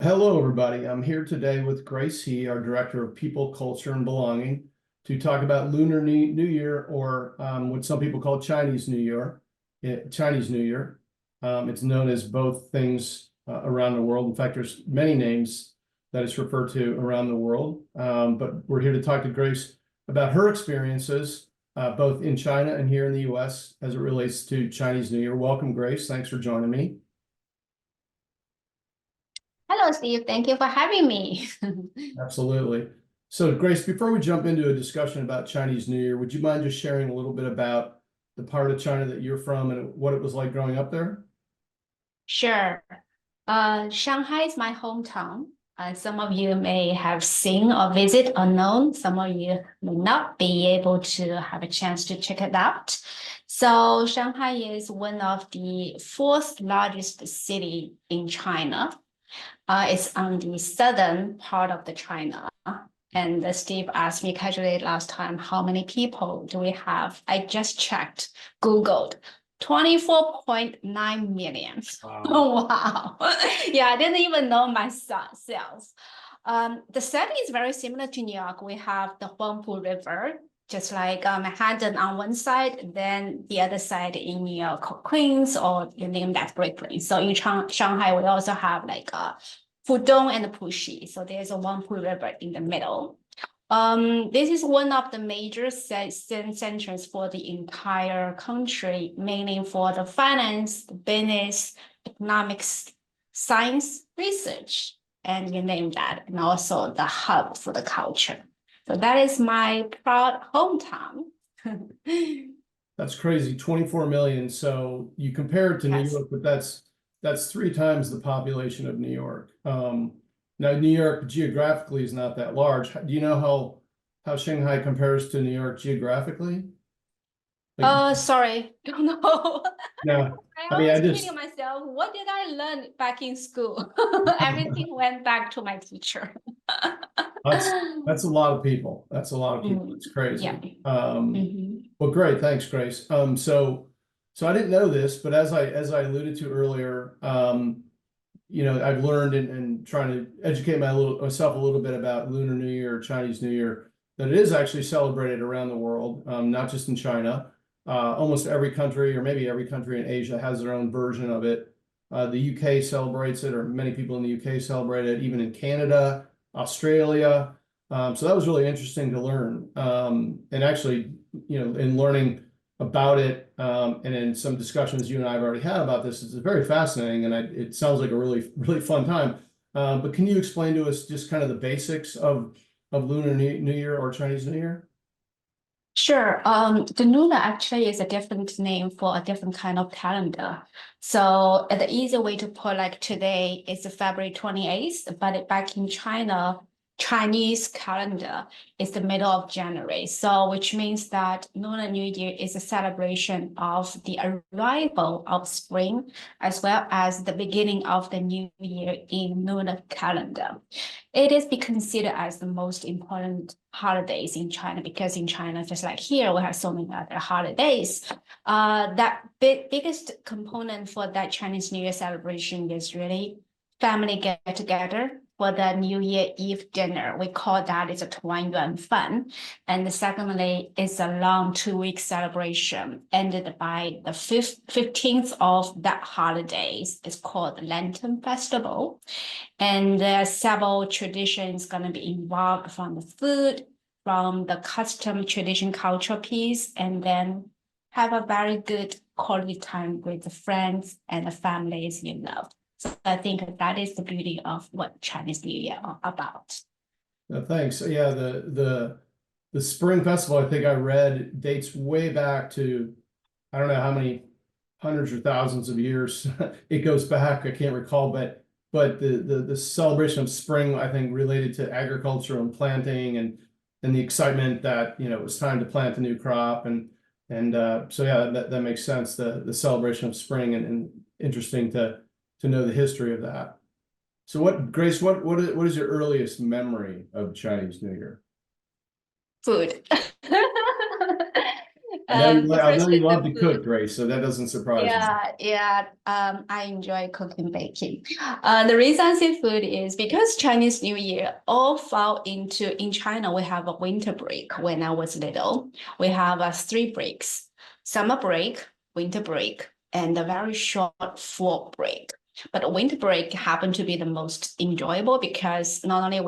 Hello, everybody. I'm here today with Grace He, our Director of People, Culture, and Belonging, to talk about Lunar New Year, or what some people call Chinese New Year. Chinese New Year. It's known as both things around the world. In fact, there's many names that it's referred to around the world. But we're here to talk to Grace about her experiences, both in China and here in the U.S. as it relates to Chinese New Year. Welcome, Grace. Thanks for joining me. Hello, Steve. Thank you for having me. Absolutely. So, Grace, before we jump into a discussion about Chinese New Year, would you mind just sharing a little bit about the part of China that you're from and what it was like growing up there? Sure. Shanghai is my hometown. Some of you may have seen or visit or known. Some of you may not be able to have a chance to check it out. So Shanghai is one of the fourth largest city in China. It's on the southern part of the China. And Steve asked me casually last time, how many people do we have? I just checked, Googled, 24.9 million. Wow. Wow. Yeah, I didn't even know myself. The setting is very similar to New York. We have the Huangpu River, just like Manhattan on one side, then the other side in New York, Queens, or you name that Brooklyn. So in Shanghai, we also have like Pudong and Puxi. So there's a Huangpu River in the middle. This is one of the major centers for the entire country, mainly for the finance, business, economics, science, research, and you name that, and also the hub for the culture. So that is my proud hometown. That's crazy. 24 million. So you compare it to New Yes. York, but that's 3 times the population of New York. Now New York geographically is not that large. Do you know how Shanghai compares to New York geographically? Like, Sorry, don't know. no, I I mean, I always kidding just myself. What did I learn back in school? Everything went back to my teacher. That's a lot of people. That's a lot of people. Mm, It's yeah. crazy. Mhm. Well, great. Thanks, Grace. So I didn't know this, but as I alluded to earlier, I've learned and trying to educate myself a little bit about Lunar New Year or Chinese New Year, that it is actually celebrated around the world, not just in China. Almost every country, or maybe every country in Asia, has their own version of it. The UK celebrates it, or many people in the UK celebrate it, even in Canada, Australia. So that was really interesting to learn. And actually, in learning about it, and in some discussions you and I have already had about this, it's very fascinating, and it sounds like a really, really fun time. But can you explain to us just kind of the basics of Lunar New Year or Chinese New Year? Sure. The Lunar actually is a different name for a different kind of calendar. So the easy way to put like today is February 28th, but back in China, Chinese calendar is the middle of January. So which means that Lunar New Year is a celebration of the arrival of spring as well as the beginning of the new year in lunar calendar. It is be considered as the most important holidays in China because in China, just like here, we have so many other holidays. That biggest component for that Chinese New Year celebration is really family get together for the New Year Eve dinner. We call that is a Tuan Yuan Fan. And secondly, it's a long 2 week celebration ended by the 15th of that holidays. It's called the Lantern Festival. And there are several traditions going to be involved from the food, from the custom tradition culture piece, and then have a very good quality time with the friends and the families you love. So I think that is the beauty of what Chinese New Year are about. Thanks. Yeah, the Spring Festival, I think I read, dates way back to, I don't know how many hundreds or thousands of years it goes back. I can't recall, but the celebration of spring, I think, related to agriculture and planting and the excitement that it was time to plant a new crop, and so yeah, that makes sense. The celebration of spring, and interesting to know the history of that. So Grace, what is your earliest memory of Chinese New Year? Food. The I know first you is love the to food. cook, Grace, so that doesn't surprise me. Yeah. I enjoy cooking, baking. The reason I say food is because Chinese New Year all fall into, in China, we have a winter break when I was little. We have three breaks: summer break, winter break, and a very short fall break. But winter break happened to be the most enjoyable because not only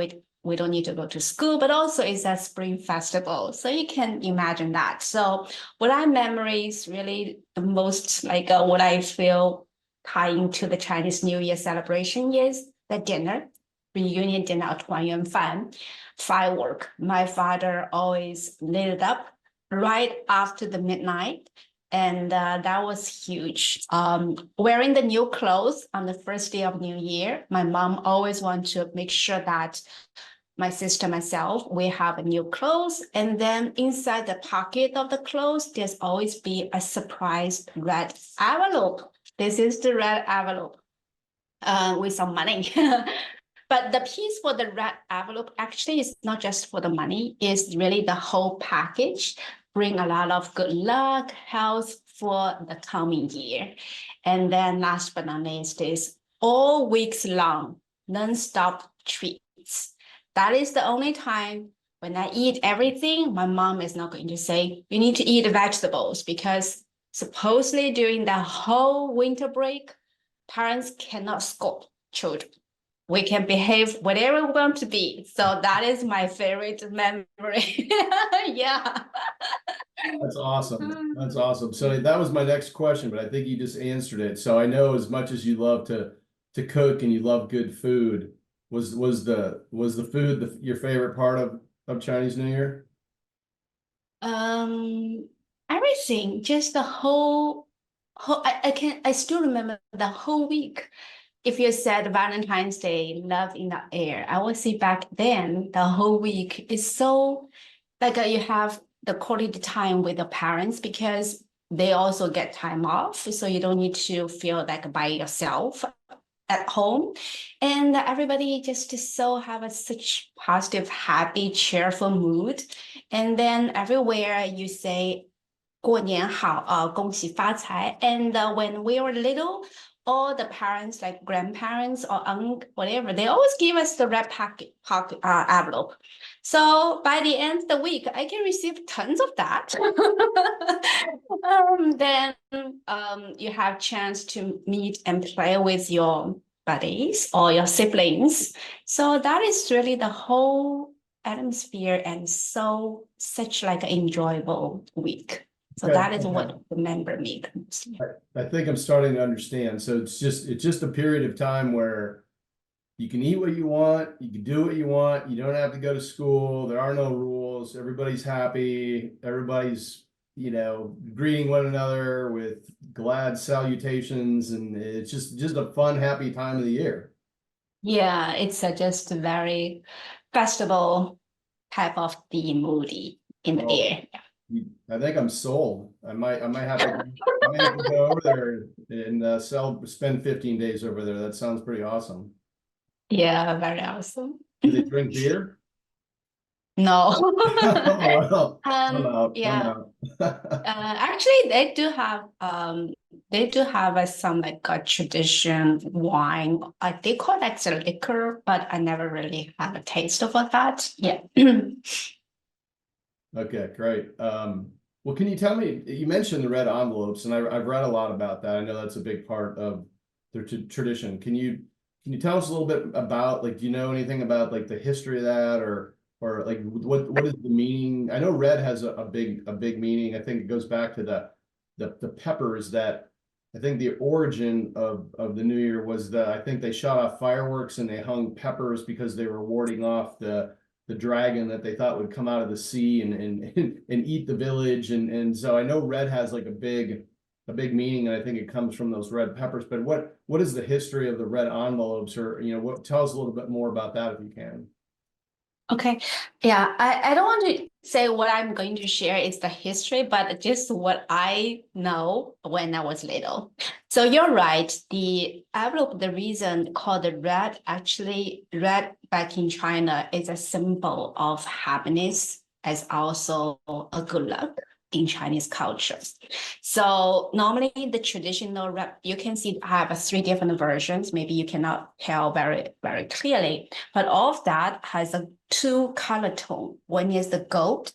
we don't need to go to school, but also it's a spring festival. So you can imagine that. So what I memories really the most like what I feel tying to the Chinese New Year celebration is the dinner, reunion dinner, 团圆饭, firework. My father always lit it up right after the midnight. And that was huge. Wearing the new clothes on the first day of New Year, my mom always wants to make sure that my sister, myself, we have a new clothes. And then inside the pocket of the clothes, there's always be a surprise red envelope. This is the red envelope with some money. But the piece for the red envelope actually is not just for the money, it's really the whole package. Bring a lot of good luck, health for the coming year. And then last but not least is all weeks long, non-stop treats. That is the only time when I eat everything, my mom is not going to say, you need to eat vegetables because supposedly during the whole winter break, parents cannot scold children. We can behave whatever we want to be. So that is my favorite memory. Yeah. That's awesome. That's awesome. So that was my next question, but I think you just answered it. So I know as much as you love to cook and you love good food, was the food your favorite part of Chinese New Year? Um, Everything, just the whole I still remember the whole week. If you said Valentine's Day, love in the air, I would say back then the whole week is so like you have the quality time with the parents because they also get time off, so you don't need to feel like by yourself at home, and everybody just so have a such positive, happy, cheerful mood, and then everywhere you say 过年好, 恭喜发财. And when we were little, all the parents, like grandparents or whatever, they always give us the red pocket envelope. So by the end of the week, I can receive tons of that. Then you have chance to meet and play with your buddies or your siblings. So that is really the whole atmosphere and so such like an enjoyable week. So Okay. that is what remember me the most. I think I'm starting to understand. So it's just a period of time where you can eat what you want, you can do what you want, you don't have to go to school, there are no rules, everybody's happy, everybody's, greeting one another with glad salutations, and it's just a fun, happy time of the year. Yeah, it's just a very festival type of the moody in the Well, air. I think I'm sold. I might have to go over there and spend 15 days over there. That sounds pretty awesome. Yeah, very awesome. Do they drink beer? No. Oh, well, I'm out. I'm Yeah. out. Actually, they do have some like a tradition wine. They call that a liquor, but I never really had a taste of that. Yeah. Okay, great. Well, can you tell me, you mentioned the red envelopes, and I've read a lot about that. I know that's a big part of their tradition. Can you tell us a little bit about, like, do you know anything about like the history of that, or like what is the meaning? I know red has a big meaning. I think it goes back to the peppers that I think the origin of the New Year was that I think they shot off fireworks and they hung peppers because they were warding off the dragon that they thought would come out of the sea and eat the village. And so I know red has like a big meaning, and I think it comes from those red peppers. But what is the history of the red envelopes, or tell us a little bit more about that if you can. Okay. Yeah, I don't want to say what I'm going to share is the history, but just what I know when I was little. So you're right. The envelope, the reason called the red, actually red back in China is a symbol of happiness as also a good luck. in Chinese culture. So normally the traditional wrap, you can see I have three different versions. Maybe you cannot tell very clearly, but all of that has a two color tone. One is the gold,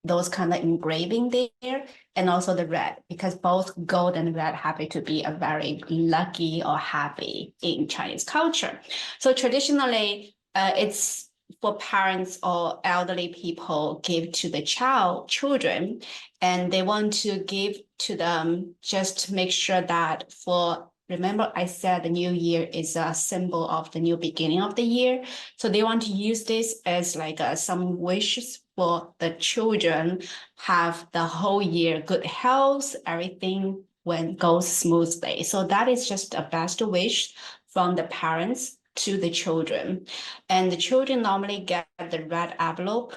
those kind of engraving there, and also the red, because both gold and red happen to be a very lucky or happy in Chinese culture. So traditionally, it's for parents or elderly people give to the children, and they want to give to them just to make sure that for remember I said the new year is a symbol of the new beginning of the year. So they want to use this as like some wishes for the children have the whole year good health, everything when goes smoothly. So that is just a best wish from the parents to the children. And the children normally get the red envelope.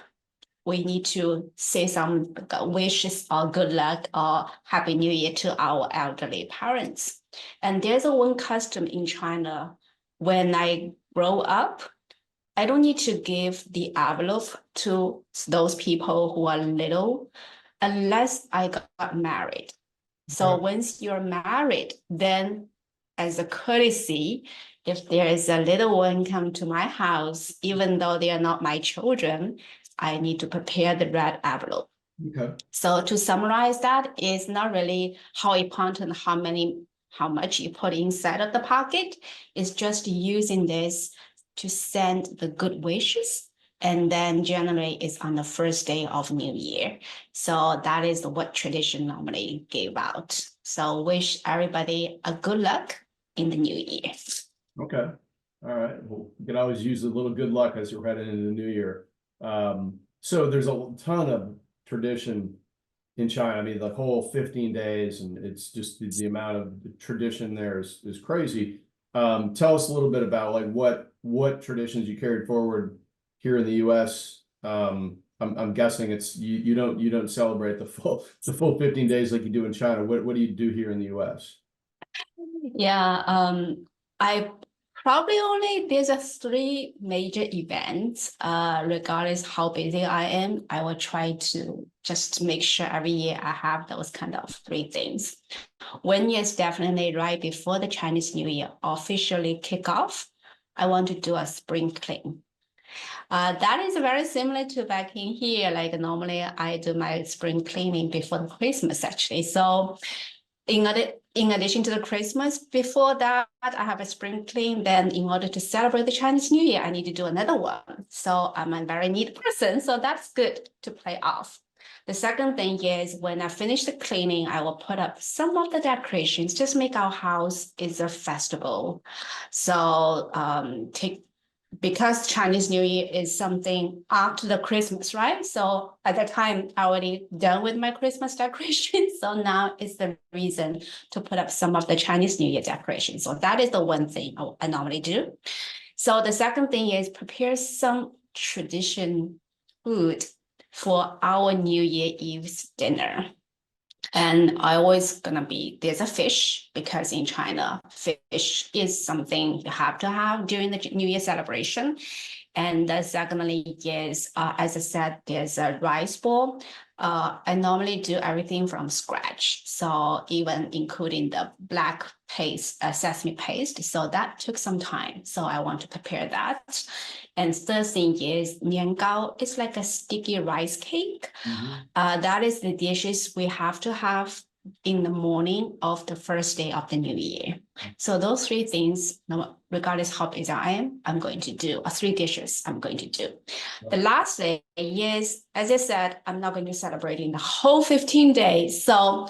We need to say some wishes or good luck or happy new year to our elderly parents. And there's a one custom in China. When I grow up, I don't need to give the envelope to those people who are little unless I got married. So once you're married, then as a courtesy, if there is a little one come to my house, even though they are not my children, I need to prepare the red envelope. Okay. So to summarize that, is not really how important how much you put inside of the pocket. It's just using this to send the good wishes. And then generally it's on the first day of New Year. So that is what tradition normally gave out. So wish everybody a good luck in the new year. Okay. All right. Well, you can always use a little good luck as you're heading into the new year. So there's a ton of tradition in China. I mean, the whole 15 days, and it's just the amount of tradition there is crazy. Tell us a little bit about like what traditions you carried forward here in the US. I'm guessing it's you don't celebrate the full 15 days like you do in China. What do you do here in the US? Yeah, I probably only there's a three major events. Regardless how busy I am, I will try to just make sure every year I have those kind of three things. One year is definitely right before the Chinese New Year officially kick off. I want to do a spring clean. That is very similar to back in here. Like normally I do my spring cleaning before Christmas actually. So in addition to the Christmas, before that, I have a spring clean. Then in order to celebrate the Chinese New Year, I need to do another one. So I'm a very neat person. So that's good to play off. The second thing is when I finish the cleaning, I will put up some of the decorations, just make our house is a festival. So because Chinese New Year is something after the Christmas, right? So at that time, I already done with my Christmas decorations. So now is the reason to put up some of the Chinese New Year decorations. So that is the one thing I normally do. So the second thing is prepare some tradition food for our New Year Eve's dinner. And I always gonna be there's a fish because in China, fish is something you have to have during the New Year celebration. And secondly is, as I said, there's a rice ball. I normally do everything from scratch. So even including the black paste, sesame paste. So that took some time. So I want to prepare that. And third thing is nian gao. It's like a sticky rice cake. That is the dishes we have to have in the morning of the first day of the new year. So those three things, regardless how busy I am, I'm going to do, or three dishes I'm going to do. The last day is, as I said, I'm not going to celebrate in the whole 15 days. So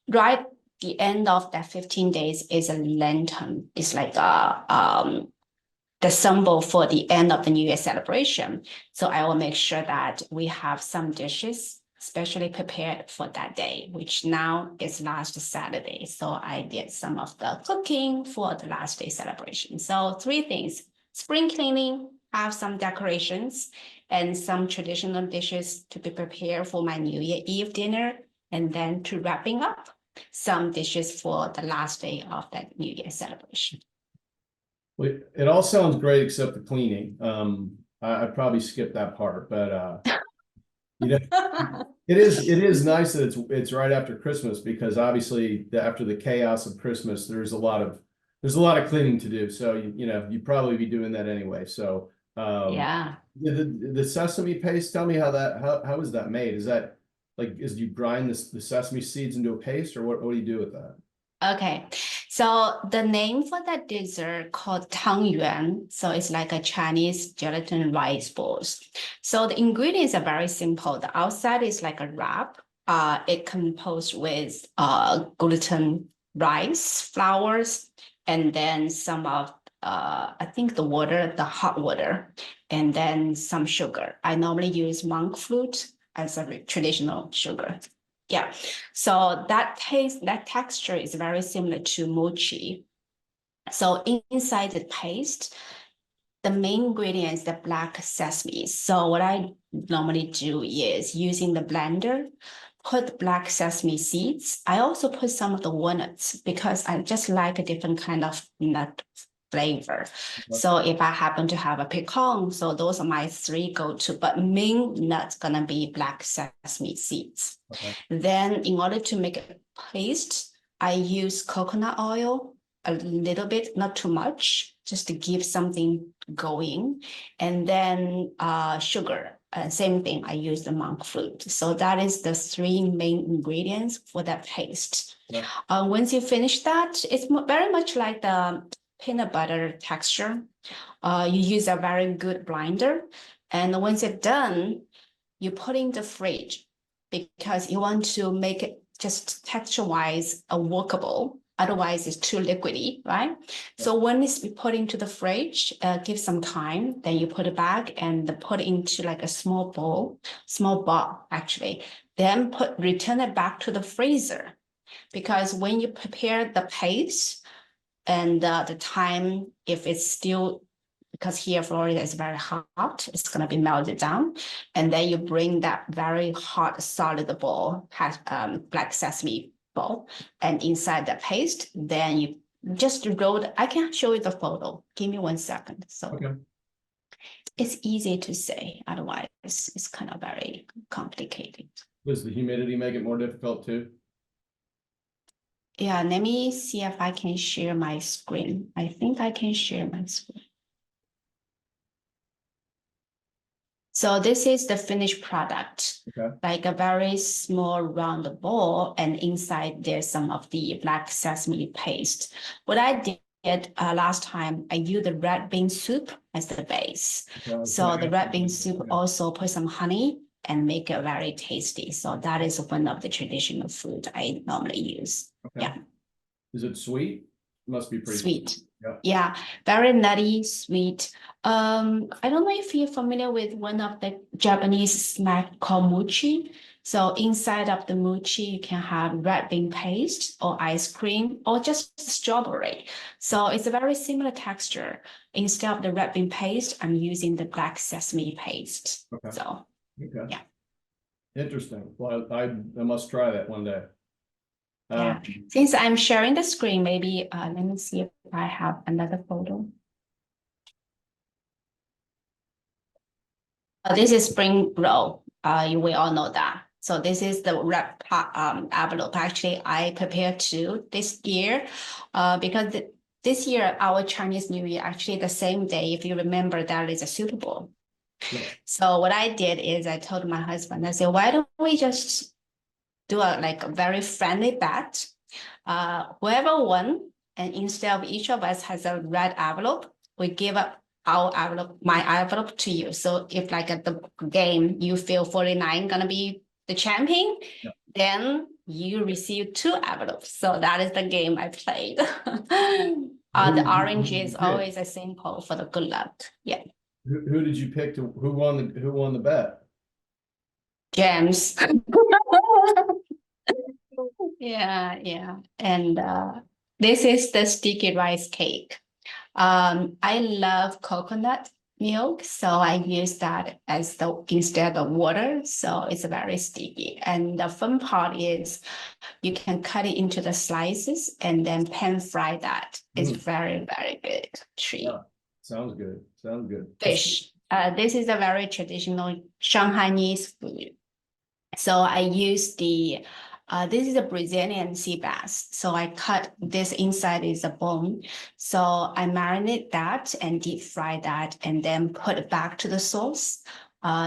right the end of that 15 days is a lantern. It's like the symbol for the end of the New Year celebration. So I will make sure that we have some dishes specially prepared for that day, which now is last Saturday. So I did some of the cooking for the last day celebration. So three things: spring cleaning, have some decorations, and some traditional dishes to be prepared for my New Year Eve dinner, and then to wrapping up some dishes for the last day of that New Year celebration. Well, it all sounds great except the cleaning. I'd probably skip that part, but You know, it is nice that it's right after Christmas because obviously after the chaos of Christmas, there's a lot of cleaning to do. So you'd probably be doing that anyway. So Yeah. yeah, the sesame paste, tell me how is that made? Is that like you grind the sesame seeds into a paste or what do you do with that? Okay, so the name for that dessert called tangyuan. So it's like a Chinese gelatin rice balls. So the ingredients are very simple. The outside is like a wrap. It composed with gluten rice flours, and then some of I think the hot water, and then some sugar. I normally use monk fruit as a traditional sugar. Yeah. So that texture is very similar to mochi. So inside the paste, the main ingredient is the black sesame. So what I normally do is using the blender, put black sesame seeds. I also put some of the walnuts because I just like a different kind of nut flavor. So if I happen to have a pecan, so those are my three go-to, but main nut's gonna be black sesame seeds. Okay. Then in order to make a paste, I use coconut oil a little bit, not too much, just to give something going. And then sugar, same thing, I use the monk fruit. So that is the three main ingredients for that paste. Yeah. Once you finish that, it's very much like the peanut butter texture. You use a very good blender. And once it's done, you put in the fridge because you want to make it just texture-wise workable. Otherwise, it's too liquidy, right? So when it's put into the fridge, give some time, then you put it back and put it into like a small ball actually. Then return it back to the freezer because when you prepare the paste and the time, if it's still because here Florida is very hot, it's going to be melted down. And then you bring that very hot solid ball, black sesame ball, and inside the paste, then you just roll I can show you the photo. Give me 1 second. So Okay. it's easy to say, otherwise it's kind of very complicated. Does the humidity make it more difficult too? Yeah, let me see if I can share my screen. I think I can share my screen. So this is the finished product, Okay. like a very small round ball, and inside there's some of the black sesame paste. What I did last time, I used the red bean soup as the base. So the red bean soup also put some honey and make it very tasty. So that is one of the traditional food I normally use. Okay. Yeah. Is it sweet? Must be pretty Sweet. Yeah. Yeah, very nutty, sweet. I don't know if you're familiar with one of the Japanese snack called mochi. So inside of the mochi, you can have red bean paste or ice cream or just strawberry. So it's a very similar texture. Instead of the red bean paste, I'm using the black sesame paste. Okay. So Okay. yeah. Interesting. Well, I must try that one day. Yeah. Since I'm sharing the screen, maybe let me see if I have another photo. This is spring roll. You will all know that. So this is the wrap envelope. Actually, I prepared two this year, because this year our Chinese New Year actually the same day. If you remember, that is a Super Bowl. Yeah. So what I did is I told my husband, I said, why don't we just do a very friendly bet? Whoever won, and instead of each of us has a red envelope, we give up our envelope, my envelope to you. So if like at the game, you feel 49 gonna be the champion, Yeah. then you receive two envelopes. So that is the game I played. The orange is always a symbol for the good luck. Yeah. Who did you pick who won the bet? James. Yeah. And this is the sticky rice cake. I love coconut milk, so I use that as instead of water. So it's very sticky. And the fun part is you can cut it into the slices and then pan fry that. It's very, very good treat. Yeah. Sounds good. Sounds good. Fish. This is a very traditional Shanghainese food. So I use this is a Brazilian sea bass. So I cut this inside is a bone. So I marinate that and deep fry that and then put it back to the sauce.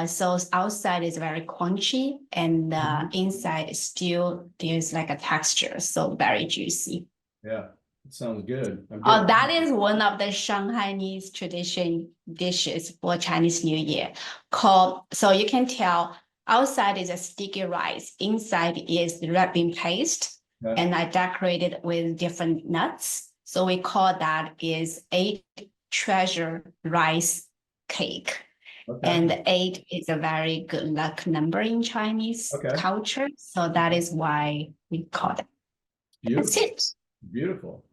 So outside is very crunchy and inside is still there's like a texture, so very juicy. Yeah, it sounds good. I'm Oh, getting. that is one of the Shanghainese tradition dishes for Chinese New Year called, so you can tell outside is a sticky rice, inside is the red bean paste, Yeah. and I decorated with different nuts. So we call that is 8 treasure rice cake. Okay. And 8 is a very good luck number in Chinese Okay. culture. So that is why we call it. That's Beautiful. it. Beautiful.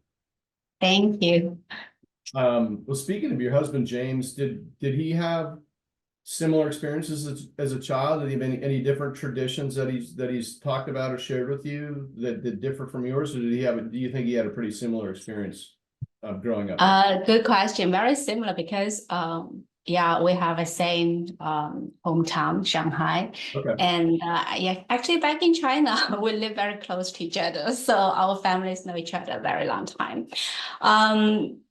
Thank you. Well, speaking of your husband, James, did he have similar experiences as a child? Did he have any different traditions that he's talked about or shared with you that differ from yours, or do you think he had a pretty similar experience growing up? Good question. Very similar because yeah, we have a same hometown, Shanghai. Okay. And yeah, actually back in China, we live very close to each other. So our families know each other a very long time. Um,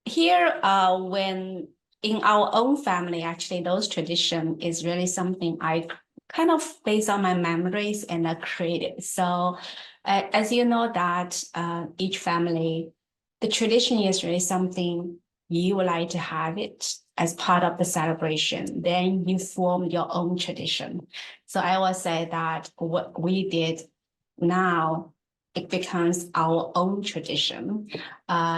Here, when in our own family, actually, those tradition is really something I kind of based on my memories and I created. So, as you know, that each family, the tradition is really something you would like to have it as part of the celebration. Then you form your own tradition. So I will say that what we did now, it becomes our own tradition,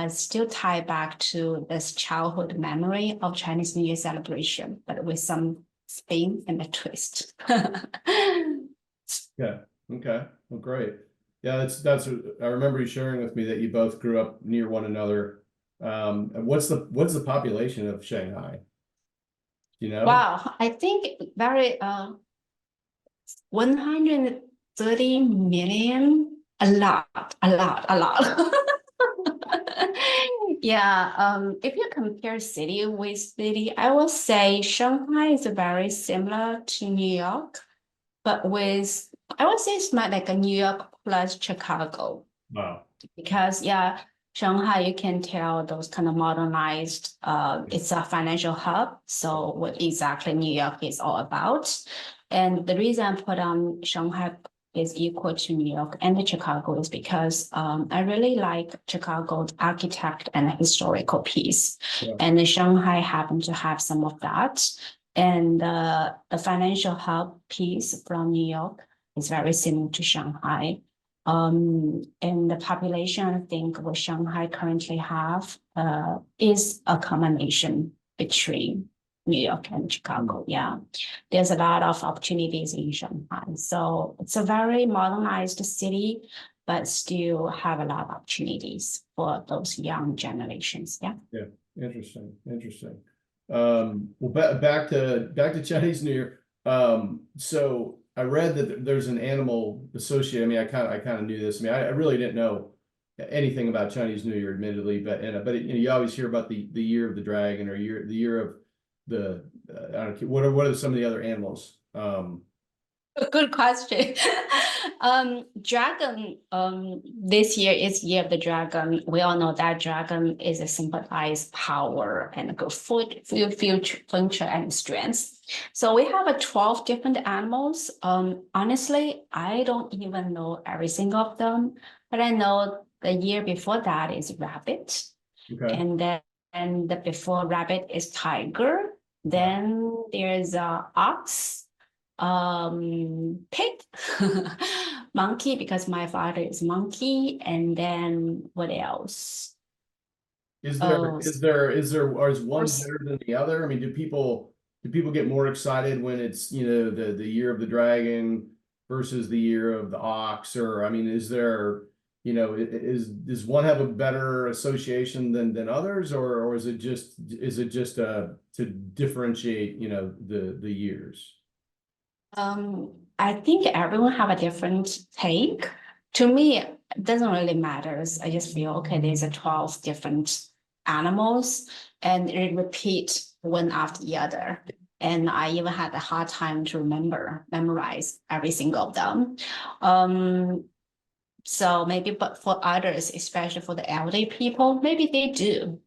still tied back to this childhood memory of Chinese New Year celebration, but with some spin and a twist. Yeah. Okay. Well, great. Yeah, that's I remember you sharing with me that you both grew up near one another. And what's the population of Shanghai? Do you know? Wow, I think very 130 million, a lot, a lot, a lot. Yeah, if you compare city with city, I will say Shanghai is very similar to New York, but with I would say it's not like a New York plus Chicago Wow. because yeah, Shanghai you can tell those kind of modernized. It's a financial hub, so what exactly New York is all about, and the reason I put on Shanghai is equal to New York and Chicago is because I really like Chicago's architect and historical piece, Yeah. and Shanghai happened to have some of that. And the financial hub piece from New York is very similar to Shanghai. And the population, I think, what Shanghai currently have is a combination between New York and Chicago. Yeah, there's a lot of opportunities in Shanghai. So it's a very modernized city, but still have a lot of opportunities for those young generations. Yeah. Yeah. Interesting. Interesting. Well, back to Chinese New Year. So I read that there's an animal associated. I mean, I kind of knew this. I mean, I really didn't know anything about Chinese New Year, admittedly, you always hear about the year of the dragon or the year of the I don't know, what are some of the other animals? Good question. Dragon, this year is Year of the Dragon. We all know that dragon is a symbolized power and good future and strength. So we have a 12 different animals. Honestly, I don't even know every single of them, but I know the year before that is rabbit, Okay. and then and the before rabbit is tiger. Then there's ox, pig, monkey because my father is monkey, and then what else? Oh, Or is one horse. better than the other? I mean, do people get more excited when it's, the year of the dragon versus the year of the ox? Or I mean, is there, does one have a better association than others, or is it just to differentiate, the years? I think everyone have a different take. To me, it doesn't really matter. I just feel okay, there's a 12 different animals and it repeat one after the other. and I even had a hard time to memorize every single of them. So maybe, but for others, especially for the elderly people, maybe they do,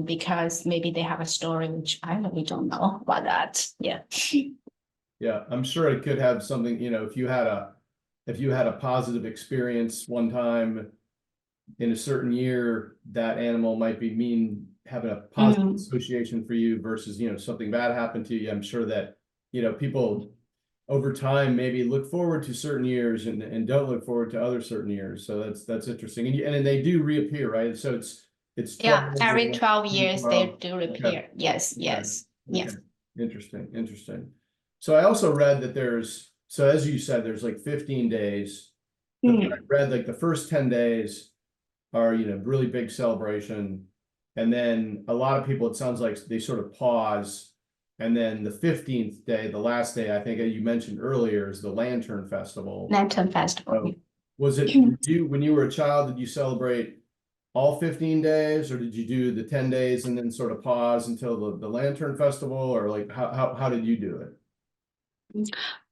because maybe they have a story which I really don't know about that. Yeah. Yeah, I'm sure it could have something, you know, if you had a positive experience one time in a certain year, that animal might be having a positive association for you versus, you know, something bad happened to you. I'm sure that, you know, people over time maybe look forward to certain years and don't look forward to other certain years. So that's interesting. And they do reappear, right? So it's 12 Yeah, years every old, 12 years they 12. do Okay. repair. Yes, Okay. yes, Okay. yes. Interesting. So I also read that so as you said, there's like 15 days, but then I read like the first 10 days are, you know, really big celebration. And then a lot of people, it sounds like they sort of pause. And then the 15th day, the last day, I think you mentioned earlier, is the Lantern Festival. Lantern Festival. So did you, when you were a child, did you celebrate all 15 days, or did you do the 10 days and then sort of pause until the Lantern Festival, or like how did you do it?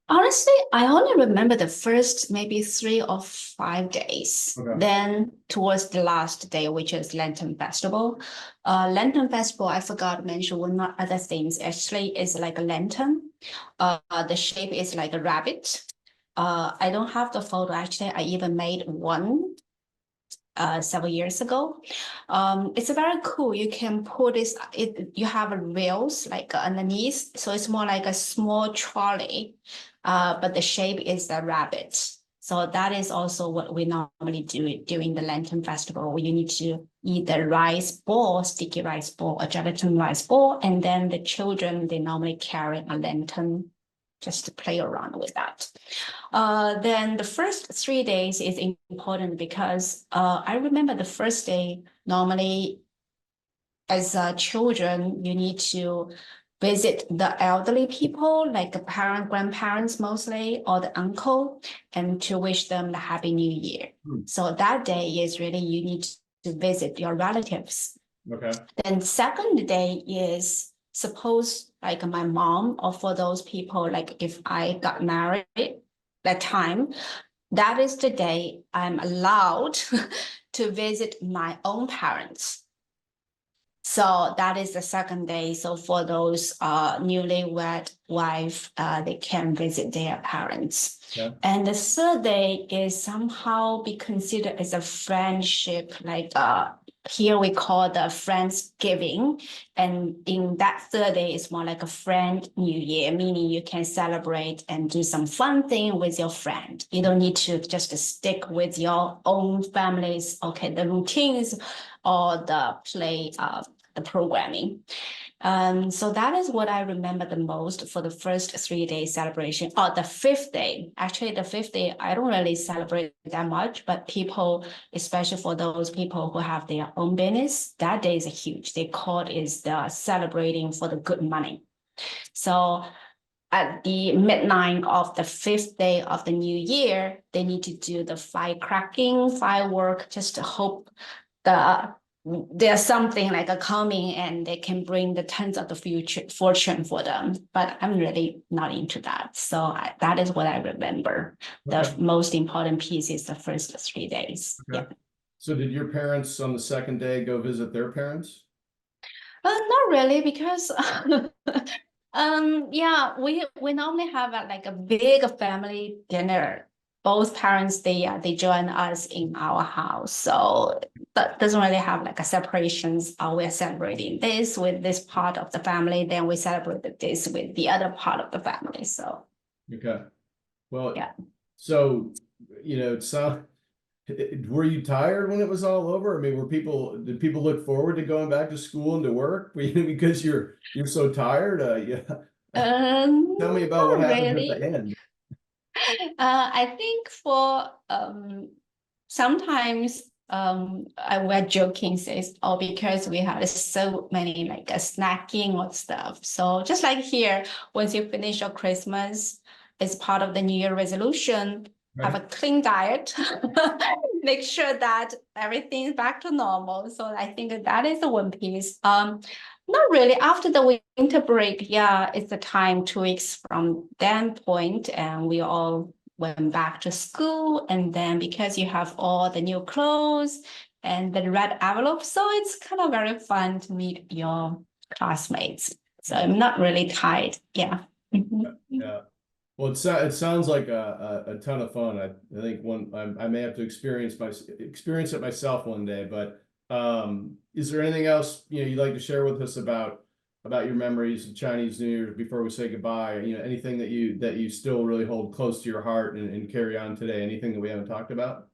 Honestly, I only remember the first maybe 3 or 5 days. Okay. Then towards the last day, which is Lantern Festival. Lantern Festival, I forgot to mention one other things. Actually, is like a lantern. The shape is like a rabbit. I don't have the photo. Actually, I even made one several years ago. It's very cool. You can put this, you have a rails like underneath. So it's more like a small trolley, but the shape is a rabbit. So that is also what we normally do during the Lantern Festival. You need to eat the rice ball, sticky rice ball, a gelatin rice ball, and then the children, they normally carry a lantern just to play around with that. Then the first 3 days is important because I remember the first day, normally as children, you need to visit the elderly people, like the grandparents mostly, or the uncle, and to wish them the Happy New Year. So that day is really you need to visit your relatives. Okay. Then second day is suppose like my mom, or for those people, like if I got married that time, that is the day I'm allowed to visit my own parents. So that is the second day. So for those newlywed wife, they can visit their parents. Yeah. And the third day is somehow be considered as a friendship, like here we call the Friendsgiving. And in that third day is more like a friend New Year, meaning you can celebrate and do some fun thing with your friend. You don't need to just stick with your own family's, okay, the routines or the play the programming. So that is what I remember the most for the first 3 days celebration. Oh, the fifth day, actually the fifth day, I don't really celebrate that much, but people, especially for those people who have their own business, that day is huge. They call it is the celebrating for the good money. So at the midnight of the fifth day of the new year, they need to do the firework, just to hope there's something like a coming and they can bring the tons of the future fortune for them. But I'm really not into that. So that is what I remember. Okay. The most important piece is the first 3 days. Okay. Yeah. So did your parents on the second day go visit their parents? Not really, because yeah, we normally have like a big family dinner. Both parents they join us in our house, so that doesn't really have like a separations. We're celebrating this with this part of the family, then we celebrate this with the other part of the family. So Okay. Well, yeah. so, you know, were you tired when it was all over? I mean, did people look forward to going back to school and to work because you're so tired? Yeah. Tell me about what Not happens at really. the end. I think for sometimes I were joking says, oh, because we had so many like snacking or stuff. So just like here, once you finish your Christmas, it's part of the New Year resolution. have a clean diet, make sure that everything is back to normal. So I think that is the one piece. Not really. After the winter break, yeah, it's the time 2 weeks from that point, and we all went back to school. And then because you have all the new clothes and the red envelope, so it's kind of very fun to meet your classmates. So I'm not really tired. Yeah. Yeah. Well, it sounds like a ton of fun. I think I may have to experience it myself one day. But is there anything else you'd like to share with us about your memories of Chinese New Year before we say goodbye? Anything that you still really hold close to your heart and carry on today? Anything that we haven't talked about?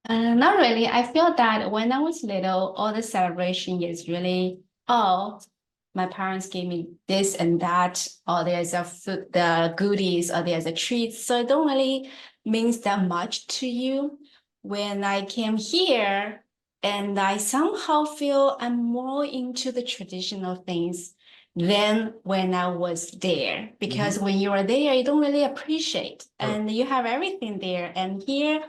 Not really. I feel that when I was little, all the celebration is really, oh, my parents gave me this and that, or there's a food, the goodies, or there's a treat. So it don't really means that much to you. When I came here, and I somehow feel I'm more into the traditional things than when I was there. Because when you are there, you don't really appreciate, and you have everything there. And here,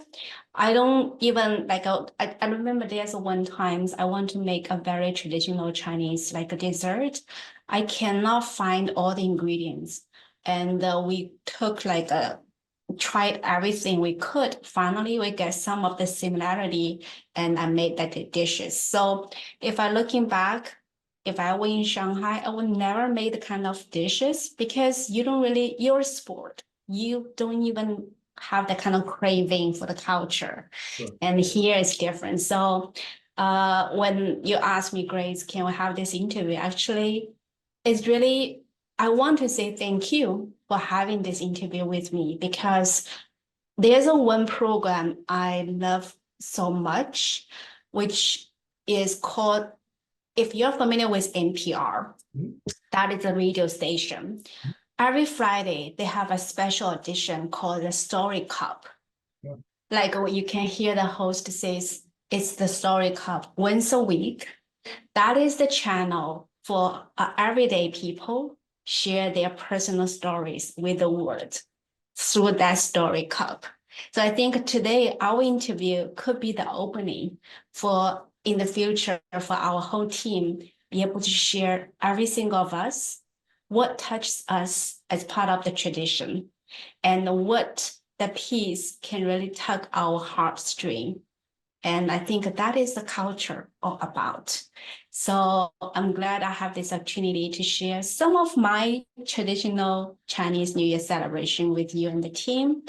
I don't even like I remember there's one times I want to make a very traditional Chinese like a dessert. I cannot find all the ingredients. And we took like a tried everything we could. Finally, we get some of the similarity and I made that dishes. So if I looking back, if I were in Shanghai, I would never make the kind of dishes because you don't really, you're sport. You don't even have that kind of craving for the culture. Sure. And here it's different. So when you ask me, Grace, can we have this interview? Actually, it's really, I want to say thank you for having this interview with me because there's one program I love so much, which is called, if you're familiar with NPR, that is a radio station. Every Friday, they have a special edition called the Story Cup. Yeah. Like you can hear the host says, it's the Story Cup once a week. That is the channel for everyday people share their personal stories with the world through that story cup. So I think today our interview could be the opening for in the future for our whole team be able to share every single of us what touches us as part of the tradition and what the piece can really tug our heartstring. And I think that is the culture all about. So I'm glad I have this opportunity to share some of my traditional Chinese New Year celebration with you and the team.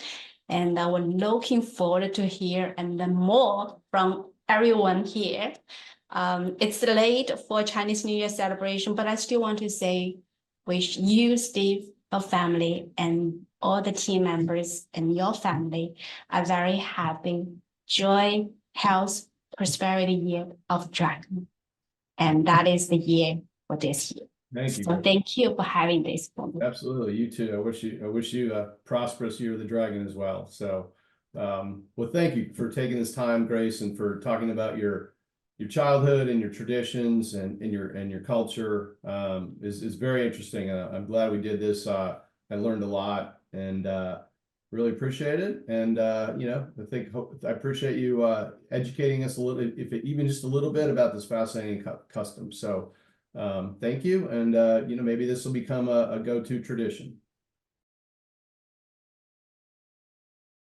And I was looking forward to hear and learn more from everyone here. It's late for Chinese New Year celebration, but I still want to say, wish you, Steve, your family, and all the team members and your family a very happy, joy, health, prosperity year of dragon. And that is the year for this year. Thank you. So thank you for having this for me. Absolutely. You too. I wish you a prosperous year of the dragon as well. So, well, thank you for taking this time, Grace, and for talking about your childhood and your traditions and your culture. Is very interesting. I'm glad we did this. I learned a lot and really appreciate it. And I appreciate you educating us a little, if even just a little bit about this fascinating custom. So thank you. And maybe this will become a go-to tradition.